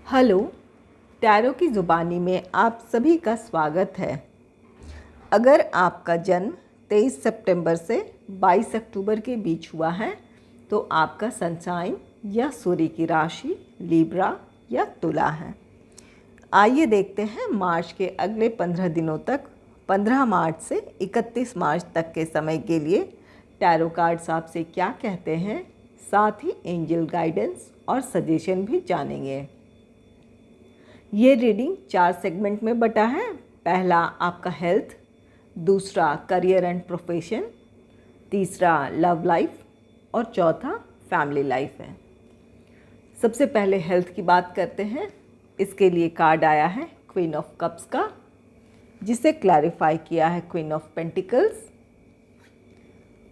Hello, tarot की ज़ुबानी में आप सभी का स्वागत है। अगर आपका जन्म 23 सितंबर से 22 अक्टूबर के बीच हुआ है तो आपका सन साइन या सूर्य की राशि लिब्रा या तुला है। आइए देखते हैं मार्च के अगले 15 दिनों तक 15 मार्च से 31 मार्च तक के समय के लिए टैरो कार्ड्स आपसे क्या कहते हैं। साथ ही एंजल गाइडेंस और सजेशन भी जानेंगे। ये रीडिंग 4 सेगमेंट में बटा है। पहला आपका हेल्थ, दूसरा करियर एंड प्रोफेशन, तीसरा लव लाइफ और चौथा फैमिली लाइफ है। सबसे पहले हेल्थ की बात करते हैं। इसके लिए कार्ड आया है क्वीन ऑफ कप्स का, जिसे क्लैरिफाई किया है queen of pentacles,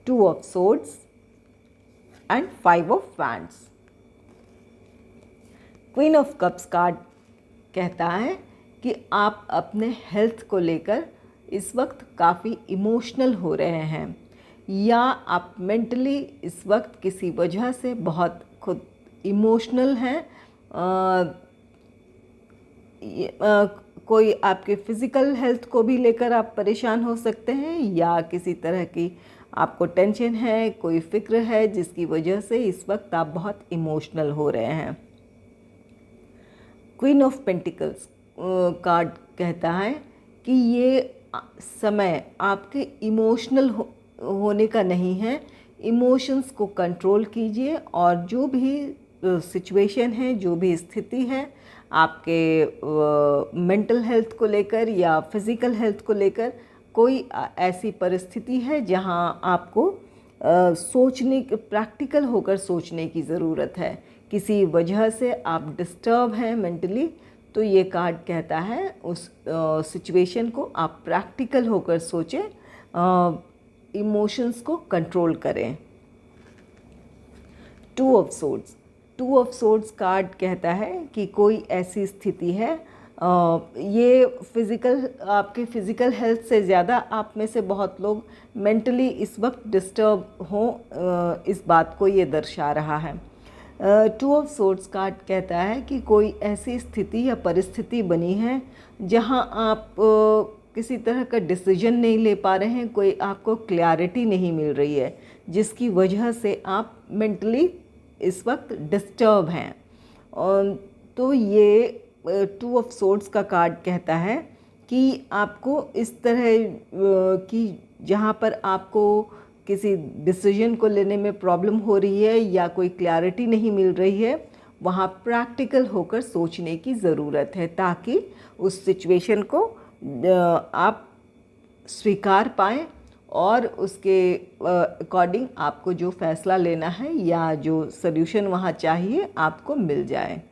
2 of swords and 5 of wands. Queen of cups card कहता है कि आप अपने हेल्थ को लेकर इस वक्त काफ़ी इमोशनल हो रहे हैं, या आप मेंटली इस वक्त किसी वजह से बहुत खुद इमोशनल हैं। कोई आपके फ़िज़िकल हेल्थ को भी लेकर आप परेशान हो सकते हैं, या किसी तरह की आपको टेंशन है, कोई फ़िक्र है जिसकी वजह से इस वक्त आप बहुत इमोशनल हो रहे हैं। क्वीन ऑफ पेंटिकल्स कार्ड कहता है कि ये समय आपके इमोशनल होने का नहीं है। इमोशंस को कंट्रोल कीजिए और जो भी सिचुएशन है, जो भी स्थिति है आपके मेंटल हेल्थ को लेकर या फिज़िकल हेल्थ को लेकर, कोई ऐसी परिस्थिति है जहां आपको प्रैक्टिकल होकर सोचने की ज़रूरत है, किसी वजह से आप डिस्टर्ब हैं मेंटली, तो ये कार्ड कहता है उस सिचुएशन को आप प्रैक्टिकल होकर सोचें, इमोशंस को कंट्रोल करें। 2 ऑफ सोर्ड्स कार्ड कहता है कि कोई ऐसी स्थिति है, ये आपके फ़िज़िकल हेल्थ से ज़्यादा आप में से बहुत लोग मेंटली इस वक्त डिस्टर्ब हों, इस बात को ये दर्शा रहा है। 2 ऑफ सोर्ड्स कार्ड कहता है कि कोई ऐसी स्थिति या परिस्थिति बनी है जहां आप किसी तरह का डिसीजन नहीं ले पा रहे हैं, कोई आपको क्लैरिटी नहीं मिल रही है, जिसकी वजह से आप मेंटली इस वक्त डिस्टर्ब हैं। और तो ये 2 ऑफ सोर्ड्स का कार्ड कहता है कि आपको इस तरह की जहाँ पर आपको किसी डिसीजन को लेने में प्रॉब्लम हो रही है या कोई क्लैरिटी नहीं मिल रही है, वहाँ प्रैक्टिकल होकर सोचने की ज़रूरत है, ताकि उस सिचुएशन को आप स्वीकार पाएँ और उसके अकॉर्डिंग आपको जो फ़ैसला लेना है या जो सल्यूशन वहाँ चाहिए आपको मिल जाए।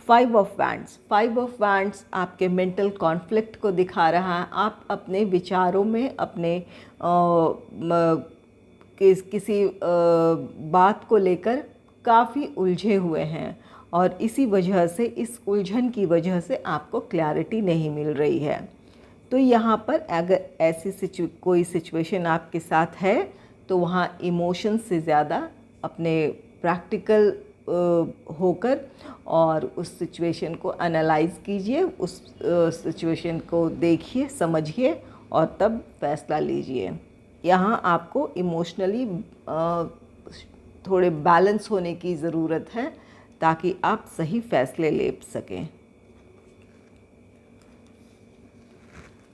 5 ऑफ वैंड्स आपके मेंटल कॉन्फ्लिक्ट को दिखा रहा है। आप अपने विचारों में अपने किसी बात को लेकर काफ़ी उलझे हुए हैं, और इसी वजह से, इस उलझन की वजह से आपको क्लैरिटी नहीं मिल रही है। तो यहाँ पर अगर ऐसी कोई सिचुएशन आपके साथ है तो वहाँ इमोशन से ज़्यादा अपने प्रैक्टिकल होकर और उस सिचुएशन को एनालाइज़ कीजिए, उस सिचुएशन को देखिए, समझिए और तब फैसला लीजिए। यहाँ आपको इमोशनली थोड़े बैलेंस होने की ज़रूरत है ताकि आप सही फैसले ले सकें।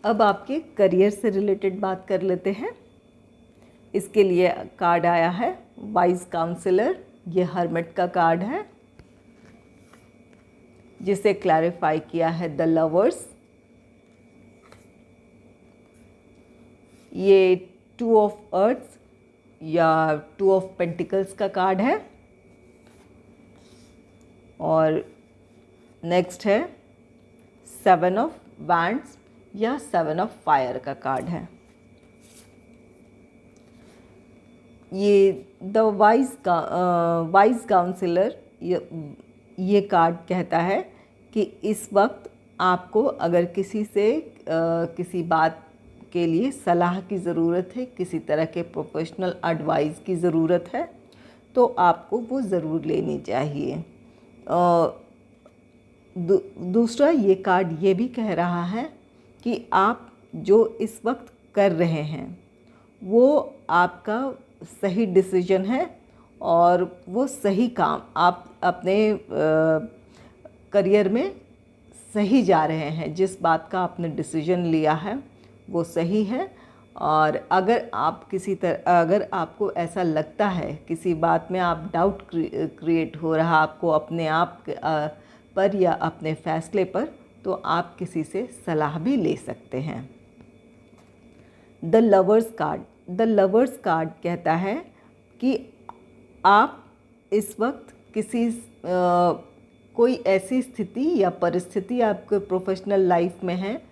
अब आपके करियर से रिलेटेड बात कर लेते हैं। इसके लिए कार्ड आया है वाइज काउंसलर। ये हर्मिट का कार्ड है, जिसे क्लैरिफाई किया है द लवर्स। ये 2 ऑफ अर्थ या 2 ऑफ पेंटिकल्स का कार्ड है। और नेक्स्ट है 7 ऑफ वैंड्स या 7 ऑफ फायर का कार्ड है। ये द वाइज काउंसलर, ये कार्ड कहता है कि इस वक्त आपको अगर किसी से किसी बात के लिए सलाह की ज़रूरत है, किसी तरह के प्रोफेशनल एडवाइस की ज़रूरत है, तो आपको वो ज़रूर लेनी चाहिए। दूसरा ये कार्ड ये भी कह रहा है कि आप जो इस वक्त कर रहे हैं वो आपका सही डिसीजन है और वो सही काम आप अपने करियर में सही जा रहे हैं। जिस बात का आपने डिसीजन लिया है वो सही है। और अगर आपको ऐसा लगता है किसी बात में आप डाउट क्रिएट हो रहा आपको अपने आप पर या अपने फैसले पर, तो आप किसी से सलाह भी ले सकते हैं। द लवर्स कार्ड कहता है कि आप इस वक्त कोई ऐसी स्थिति या परिस्थिति आपके प्रोफेशनल लाइफ में है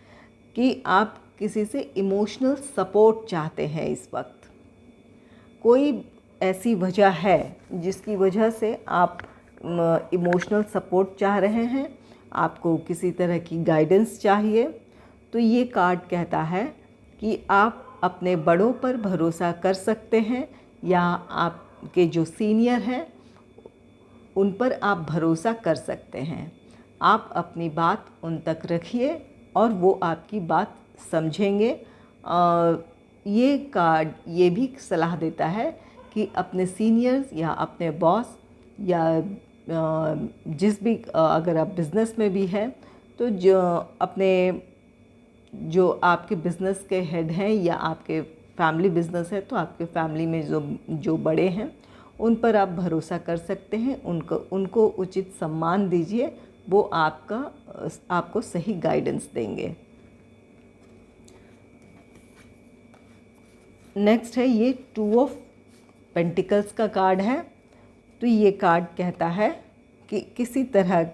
कि आप किसी से इमोशनल सपोर्ट चाहते हैं। इस वक्त कोई ऐसी वजह है जिसकी वजह से आप इमोशनल सपोर्ट चाह रहे हैं, आपको किसी तरह की गाइडेंस चाहिए। तो ये कार्ड कहता है कि आप अपने बड़ों पर भरोसा कर सकते हैं या आपके जो सीनियर हैं उन पर आप भरोसा कर सकते हैं। आप अपनी बात उन तक रखिए और वो आपकी बात समझेंगे। ये कार्ड ये भी सलाह देता है कि अपने सीनियर्स या अपने बॉस या जिस भी अगर आप बिज़नेस में भी हैं तो जो आपके बिज़नेस के हेड हैं या आपके फैमिली बिज़नेस है तो आपके फैमिली में जो बड़े हैं उन पर आप भरोसा कर सकते हैं। उनको उचित सम्मान दीजिए, वो आपको सही गाइडेंस देंगे। नेक्स्ट है ये 2 ऑफ पेंटिकल्स का कार्ड है। तो ये कार्ड कहता है कि किसी तरह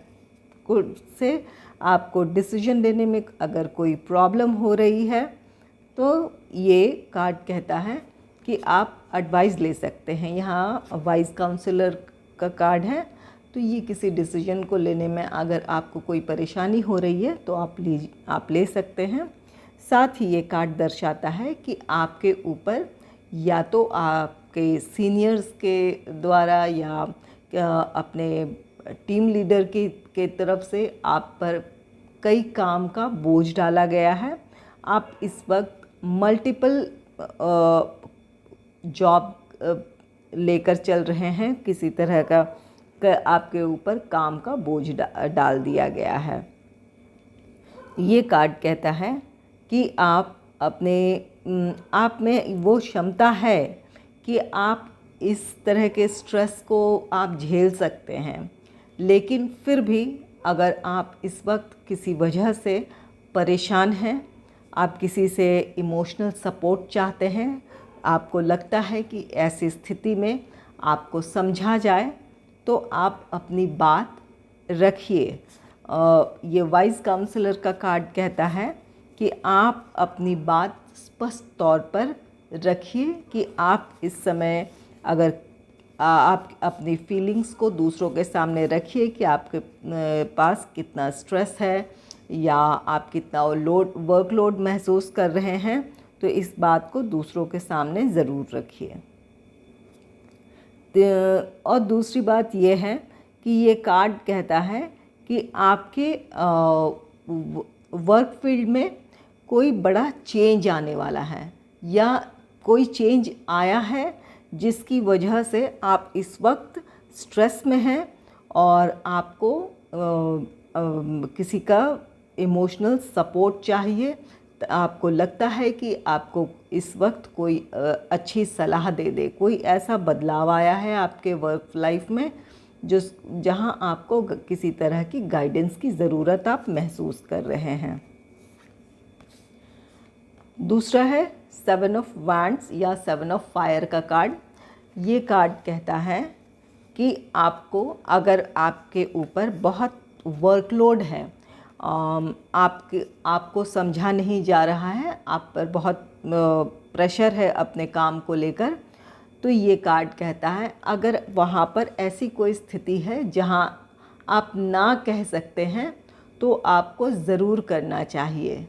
से आपको डिसीजन लेने में अगर कोई प्रॉब्लम हो रही है तो ये कार्ड कहता है कि आप एडवाइस ले सकते हैं। यहाँ वाइज काउंसलर का कार्ड है। तो ये किसी डिसीजन को लेने में अगर आपको कोई परेशानी हो रही है तो आप ले सकते हैं। साथ ही ये कार्ड दर्शाता है कि आपके ऊपर या तो आपके सीनियर्स के द्वारा या अपने टीम लीडर के तरफ से आप पर कई काम का बोझ डाला गया है। आप इस वक्त मल्टीपल जॉब लेकर चल रहे हैं, किसी तरह का आपके ऊपर काम का बोझ डाल दिया गया है। ये कार्ड कहता है कि आप में वो क्षमता है कि आप इस तरह के स्ट्रेस को आप झेल सकते हैं, लेकिन फिर भी अगर आप इस वक्त किसी वजह से परेशान हैं, आप किसी से इमोशनल सपोर्ट चाहते हैं, आपको लगता है कि ऐसी स्थिति में आपको समझा जाए, तो आप अपनी बात रखिए। ये वाइज काउंसलर का कार्ड कहता है कि आप अपनी बात स्पष्ट तौर पर रखिए कि आप इस समय अगर आप अपनी फीलिंग्स को दूसरों के सामने रखिए कि आपके पास कितना स्ट्रेस है या आप कितना वर्कलोड महसूस कर रहे हैं, तो इस बात को दूसरों के सामने ज़रूर रखिए। और दूसरी बात ये है कि ये कार्ड कहता है कि आपके वर्क फील्ड में कोई बड़ा चेंज आने वाला है या कोई चेंज आया है जिसकी वजह से आप इस वक्त स्ट्रेस में हैं और आपको किसी का इमोशनल सपोर्ट चाहिए। आपको लगता है कि आपको इस वक्त कोई अच्छी सलाह दे दे, कोई ऐसा बदलाव आया है आपके वर्क लाइफ में जहां आपको किसी तरह की गाइडेंस की ज़रूरत आप महसूस कर रहे हैं। दूसरा है 7 ऑफ वैंड्स या 7 ऑफ फायर का कार्ड। ये कार्ड कहता है कि अगर आपके ऊपर बहुत वर्कलोड है, आपको समझा नहीं जा रहा है, आप पर बहुत प्रेशर है अपने काम को लेकर, तो ये कार्ड कहता है अगर वहाँ पर ऐसी कोई स्थिति है जहाँ आप ना कह सकते हैं तो आपको ज़रूर करना चाहिए।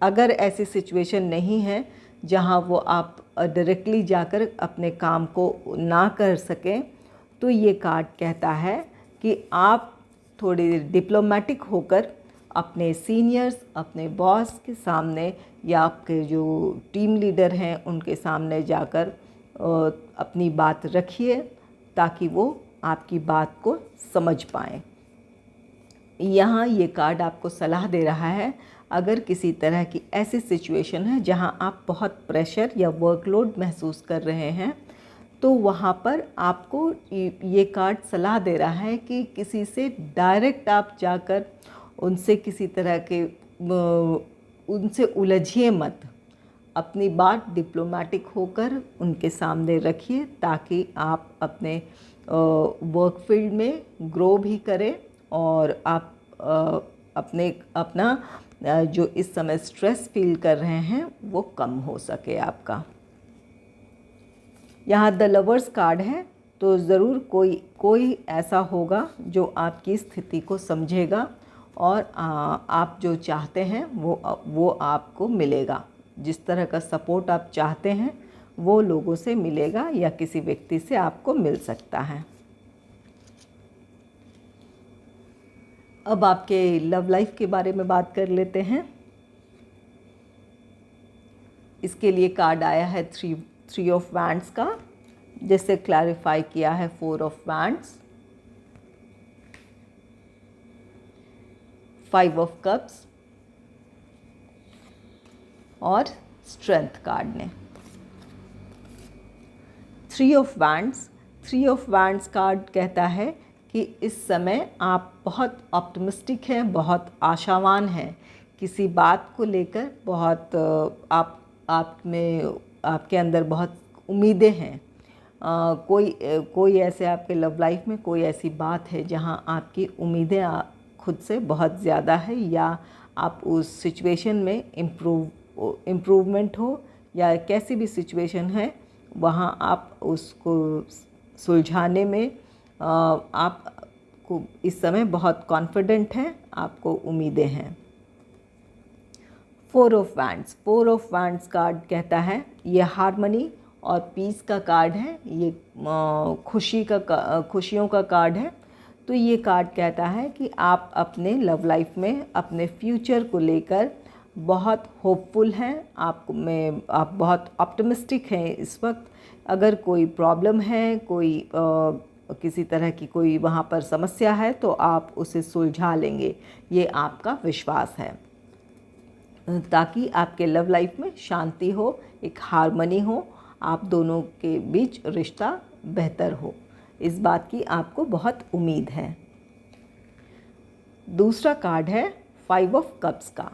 अगर ऐसी सिचुएशन नहीं है जहाँ वो आप डायरेक्टली जाकर अपने काम को ना कर सकें, तो ये कार्ड कहता है कि आप थोड़ी डिप्लोमेटिक होकर अपने सीनियर्स, अपने बॉस के सामने या आपके जो टीम लीडर हैं उनके सामने जाकर अपनी बात रखिए, ताकि वो आपकी बात को समझ पाएँ। यहाँ ये कार्ड आपको सलाह दे रहा है, अगर किसी तरह की ऐसी सिचुएशन है जहाँ आप बहुत प्रेशर या वर्कलोड महसूस कर रहे हैं, तो वहाँ पर आपको ये कार्ड सलाह दे रहा है कि किसी से डायरेक्ट आप जाकर उनसे किसी तरह के उनसे उलझिए मत। अपनी बात डिप्लोमेटिक होकर उनके सामने रखिए, ताकि आप अपने वर्क फील्ड में ग्रो भी करें और आप अपना जो इस समय स्ट्रेस फील कर रहे हैं वो कम हो सके आपका। यहाँ द लवर्स कार्ड है, तो ज़रूर कोई ऐसा होगा जो आपकी स्थिति को समझेगा और आप जो चाहते हैं वो आपको मिलेगा। जिस तरह का सपोर्ट आप चाहते हैं वो लोगों से मिलेगा या किसी व्यक्ति से आपको मिल सकता है। अब आपके लव लाइफ के बारे में बात कर लेते हैं। इसके लिए कार्ड आया है थ्री ऑफ वैंड्स का, जिससे क्लैरिफाई किया है 4 ऑफ वैंड्स, 5 ऑफ कप्स और स्ट्रेंथ कार्ड ने। 3 ऑफ वैंड्स कार्ड कहता है कि इस समय आप बहुत ऑप्टिमिस्टिक हैं, बहुत आशावान हैं, किसी बात को लेकर बहुत आपके अंदर बहुत उम्मीदें हैं। कोई ऐसे आपके लव लाइफ में कोई ऐसी बात है जहां आपकी उम्मीदें खुद से बहुत ज़्यादा है, या आप उस सिचुएशन में इम्प्रूवमेंट हो या कैसी भी सिचुएशन है वहां आप उसको सुलझाने में आपको इस समय बहुत कॉन्फिडेंट हैं, आपको उम्मीदें हैं। 4 ऑफ वैंड्स कार्ड कहता है ये हार्मनी और पीस का कार्ड है, ये खुशियों का कार्ड है। तो ये कार्ड कहता है कि आप अपने लव लाइफ में अपने फ्यूचर को लेकर बहुत होपफुल हैं, आप बहुत ऑप्टिमिस्टिक हैं इस वक्त। अगर कोई प्रॉब्लम है, किसी तरह की कोई वहाँ पर समस्या है, तो आप उसे सुलझा लेंगे, ये आपका विश्वास है, ताकि आपके लव लाइफ में शांति हो, एक हार्मनी हो, आप दोनों के बीच रिश्ता बेहतर हो, इस बात की आपको बहुत उम्मीद है। दूसरा कार्ड है 5 ऑफ कप्स का।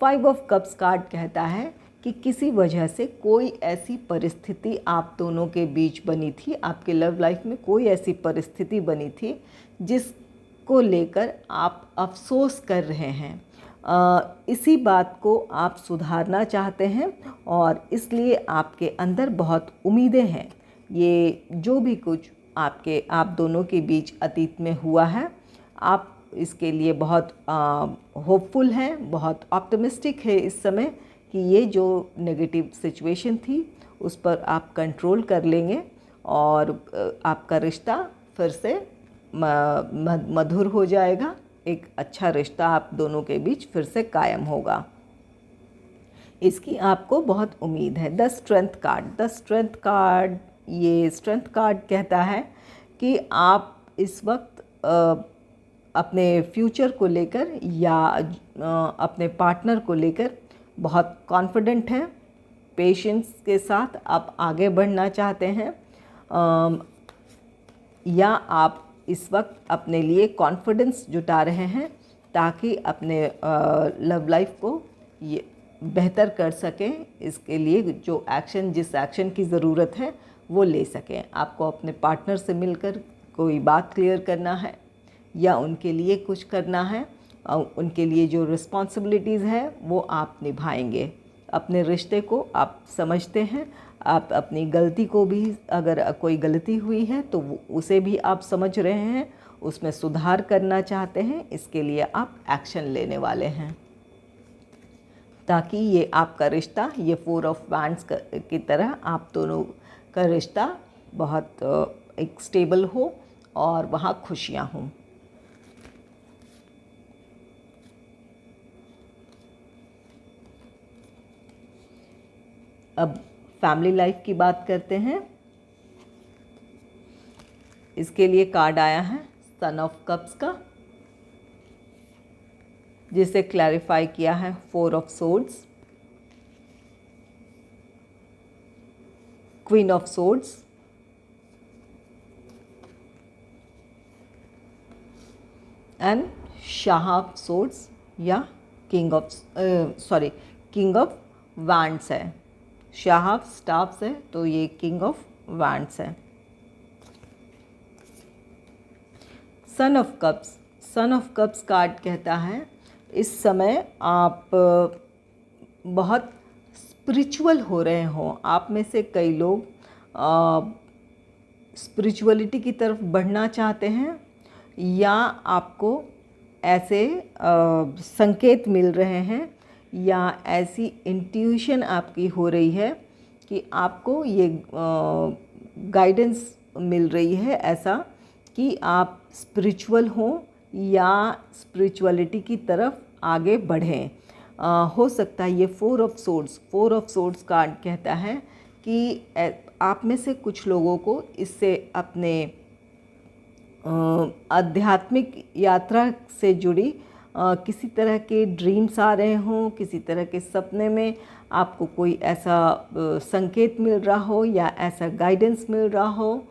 5 ऑफ कप्स कार्ड कहता है कि किसी वजह से कोई ऐसी परिस्थिति आप दोनों के बीच बनी थी, आपके लव लाइफ में कोई ऐसी परिस्थिति बनी थी जिसको लेकर आप अफसोस कर रहे हैं। इसी बात को आप सुधारना चाहते हैं और इसलिए आपके अंदर बहुत उम्मीदें हैं। ये जो भी कुछ आप दोनों के बीच अतीत में हुआ है, आप इसके लिए बहुत होपफुल हैं, बहुत ऑप्टिमिस्टिक है इस समय कि ये जो नेगेटिव सिचुएशन थी उस पर आप कंट्रोल कर लेंगे और आपका रिश्ता फिर से मधुर हो जाएगा, एक अच्छा रिश्ता आप दोनों के बीच फिर से कायम होगा, इसकी आपको बहुत उम्मीद है। द स्ट्रेंथ कार्ड ये स्ट्रेंथ कार्ड कहता है कि आप इस वक्त अपने फ्यूचर को लेकर या अपने पार्टनर को लेकर बहुत कॉन्फिडेंट हैं, पेशेंस के साथ आप आगे बढ़ना चाहते हैं, या आप इस वक्त अपने लिए कॉन्फिडेंस जुटा रहे हैं ताकि अपने लव लाइफ को ये बेहतर कर सकें। इसके लिए जिस एक्शन की ज़रूरत है वो ले सकें। आपको अपने पार्टनर से मिलकर कोई बात क्लियर करना है या उनके लिए कुछ करना है, उनके लिए जो रिस्पॉन्सिबिलिटीज़ है वो आप निभाएंगे। अपने रिश्ते को आप समझते हैं, आप अपनी गलती को भी, अगर कोई गलती हुई है तो उसे भी आप समझ रहे हैं, उसमें सुधार करना चाहते हैं, इसके लिए आप एक्शन लेने वाले हैं ताकि ये आपका रिश्ता, ये 4 ऑफ वैंड्स की तरह आप दोनों का रिश्ता बहुत एक स्टेबल हो और वहाँ खुशियाँ हों। अब फैमिली लाइफ की बात करते हैं। इसके लिए कार्ड आया है सन ऑफ कप्स का, जिसे क्लैरिफाई किया है 4 of swords, queen of swords, and Shah of swords या किंग ऑफ वैंड्स है। शाह ऑफ स्टाफ्स है तो ये किंग ऑफ वैंड्स है। सन ऑफ कप्स कार्ड कहता है इस समय आप बहुत स्पिरिचुअल हो रहे हो। आप में से कई लोग स्पिरिचुअलिटी की तरफ बढ़ना चाहते हैं, या आपको ऐसे संकेत मिल रहे हैं या ऐसी इंट्यूशन आपकी हो रही है कि आपको ये गाइडेंस मिल रही है ऐसा कि आप स्पिरिचुअल हों या स्पिरिचुअलिटी की तरफ आगे बढ़ें। हो सकता है ये 4 ऑफ सोर्ड्स कार्ड कहता है कि आप में से कुछ लोगों को इससे अपने आध्यात्मिक यात्रा से जुड़ी किसी तरह के ड्रीम्स आ रहे हों, किसी तरह के सपने में आपको कोई ऐसा संकेत मिल रहा हो या ऐसा गाइडेंस मिल रहा हो।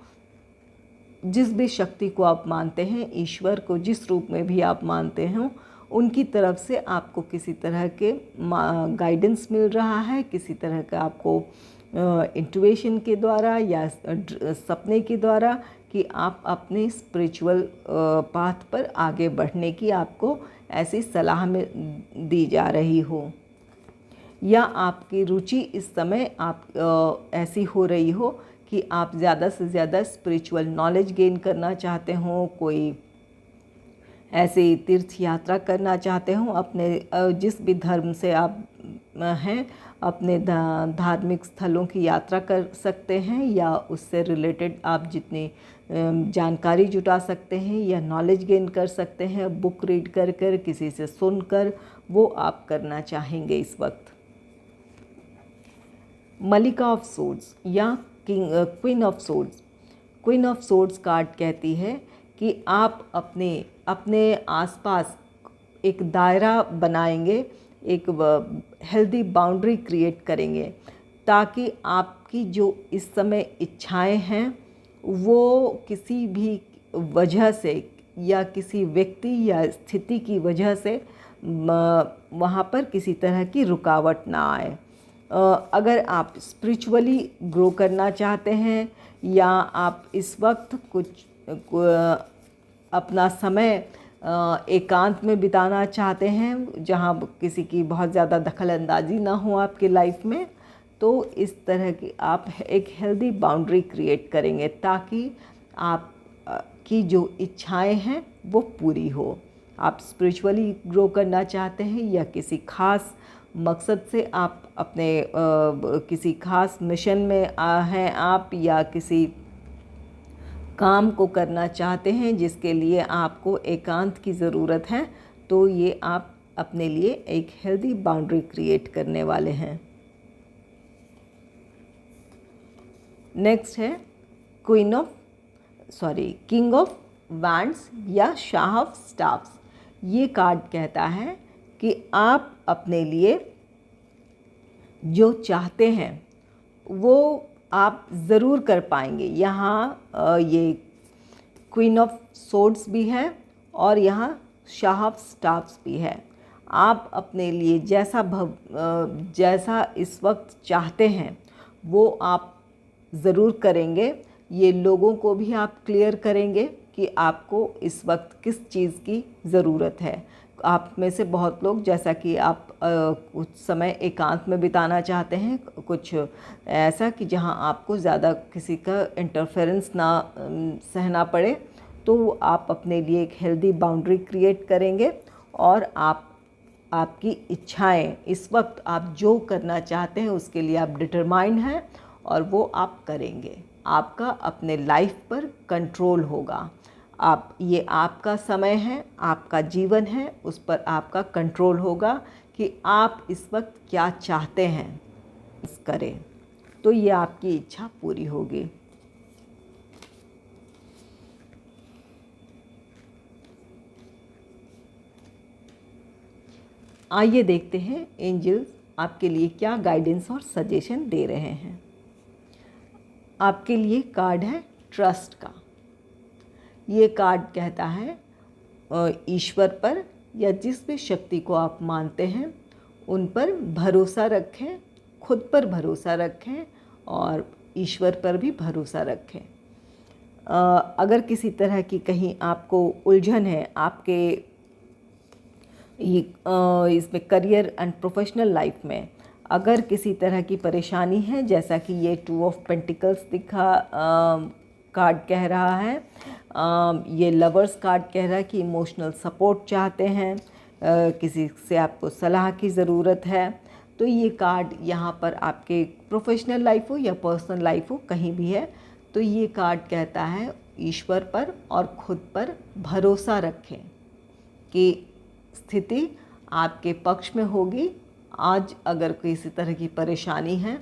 जिस भी शक्ति को आप मानते हैं, ईश्वर को जिस रूप में भी आप मानते हो, उनकी तरफ से आपको किसी तरह के गाइडेंस मिल रहा है, किसी तरह का आपको इंट्यूशन के द्वारा या सपने के द्वारा कि आप अपने स्पिरिचुअल पाथ पर आगे बढ़ने की आपको ऐसी सलाह में दी जा रही हो, या आपकी रुचि इस समय आप ऐसी हो रही हो कि आप ज़्यादा से ज़्यादा स्पिरिचुअल नॉलेज गेन करना चाहते हो, कोई ऐसे तीर्थ यात्रा करना चाहते हो, अपने जिस भी धर्म से आप हैं अपने धार्मिक स्थलों की यात्रा कर सकते हैं, या उससे रिलेटेड आप जितनी जानकारी जुटा सकते हैं या नॉलेज गेन कर सकते हैं, बुक रीड कर कर, किसी से सुनकर, वो आप करना चाहेंगे इस वक्त। मलिका ऑफ सोर्ड्स या क्वीन ऑफ सोर्ड्स कार्ड कहती है कि आप अपने आसपास एक दायरा बनाएंगे, एक हेल्दी बाउंड्री क्रिएट करेंगे, ताकि आपकी जो इस समय इच्छाएं हैं वो किसी भी वजह से या किसी व्यक्ति या स्थिति की वजह से वहाँ पर किसी तरह की रुकावट ना आए। अगर आप स्पिरिचुअली ग्रो करना चाहते हैं या आप इस वक्त कुछ अपना समय एकांत में बिताना चाहते हैं जहाँ किसी की बहुत ज़्यादा दखल अंदाजी ना हो आपके लाइफ में, तो इस तरह की आप एक हेल्दी बाउंड्री क्रिएट करेंगे ताकि आप की जो इच्छाएं हैं वो पूरी हो। आप स्पिरिचुअली ग्रो करना चाहते हैं या किसी खास मकसद से आप अपने किसी खास मिशन में हैं आप, या किसी काम को करना चाहते हैं जिसके लिए आपको एकांत की ज़रूरत है, तो ये आप अपने लिए एक हेल्दी बाउंड्री क्रिएट करने वाले हैं। नेक्स्ट है किंग ऑफ वैंड्स या शाह ऑफ स्टाफ्स। ये कार्ड कहता है कि आप अपने लिए जो चाहते हैं वो आप ज़रूर कर पाएंगे। यहाँ ये क्वीन ऑफ सोर्ड्स भी है और यहाँ शाह ऑफ स्टाफ्स भी है। आप अपने लिए जैसा इस वक्त चाहते हैं वो आप ज़रूर करेंगे। ये लोगों को भी आप क्लियर करेंगे कि आपको इस वक्त किस चीज़ की ज़रूरत है। आप में से बहुत लोग, जैसा कि आप कुछ समय एकांत में बिताना चाहते हैं, कुछ ऐसा कि जहां आपको ज़्यादा किसी का इंटरफेरेंस ना सहना पड़े, तो आप अपने लिए एक हेल्दी बाउंड्री क्रिएट करेंगे और आपकी इच्छाएं इस वक्त आप जो करना चाहते हैं उसके लिए आप डिटरमाइंड हैं और वो आप करेंगे। आपका अपने लाइफ पर कंट्रोल होगा। ये आपका समय है, आपका जीवन है, उस पर आपका कंट्रोल होगा कि आप इस वक्त क्या चाहते हैं करें। तो ये आपकी इच्छा पूरी होगी। आइए देखते हैं एंजल्स आपके लिए क्या गाइडेंस और सजेशन दे रहे हैं। आपके लिए कार्ड है ट्रस्ट का। ये कार्ड कहता है ईश्वर पर या जिस भी शक्ति को आप मानते हैं उन पर भरोसा रखें, खुद पर भरोसा रखें और ईश्वर पर भी भरोसा रखें। अगर किसी तरह की कहीं आपको उलझन है आपके इसमें करियर एंड प्रोफेशनल लाइफ में, अगर किसी तरह की परेशानी है, जैसा कि ये 2 ऑफ पेंटिकल्स दिखा कार्ड कह रहा है, ये लवर्स कार्ड कह रहा है कि इमोशनल सपोर्ट चाहते हैं, किसी से आपको सलाह की ज़रूरत है, तो ये कार्ड यहाँ पर आपके प्रोफेशनल लाइफ हो या पर्सनल लाइफ हो कहीं भी है, तो ये कार्ड कहता है ईश्वर पर और खुद पर भरोसा रखें कि स्थिति आपके पक्ष में होगी। आज अगर किसी तरह की परेशानी है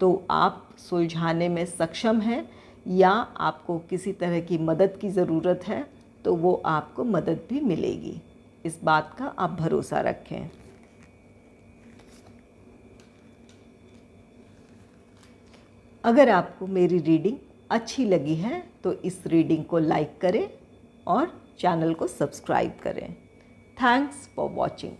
तो आप सुलझाने में सक्षम हैं, या आपको किसी तरह की मदद की ज़रूरत है तो वो आपको मदद भी मिलेगी। इस बात का आप भरोसा रखें। अगर आपको मेरी रीडिंग अच्छी लगी है तो इस रीडिंग को लाइक करें और चैनल को सब्सक्राइब करें। Thanks for watching.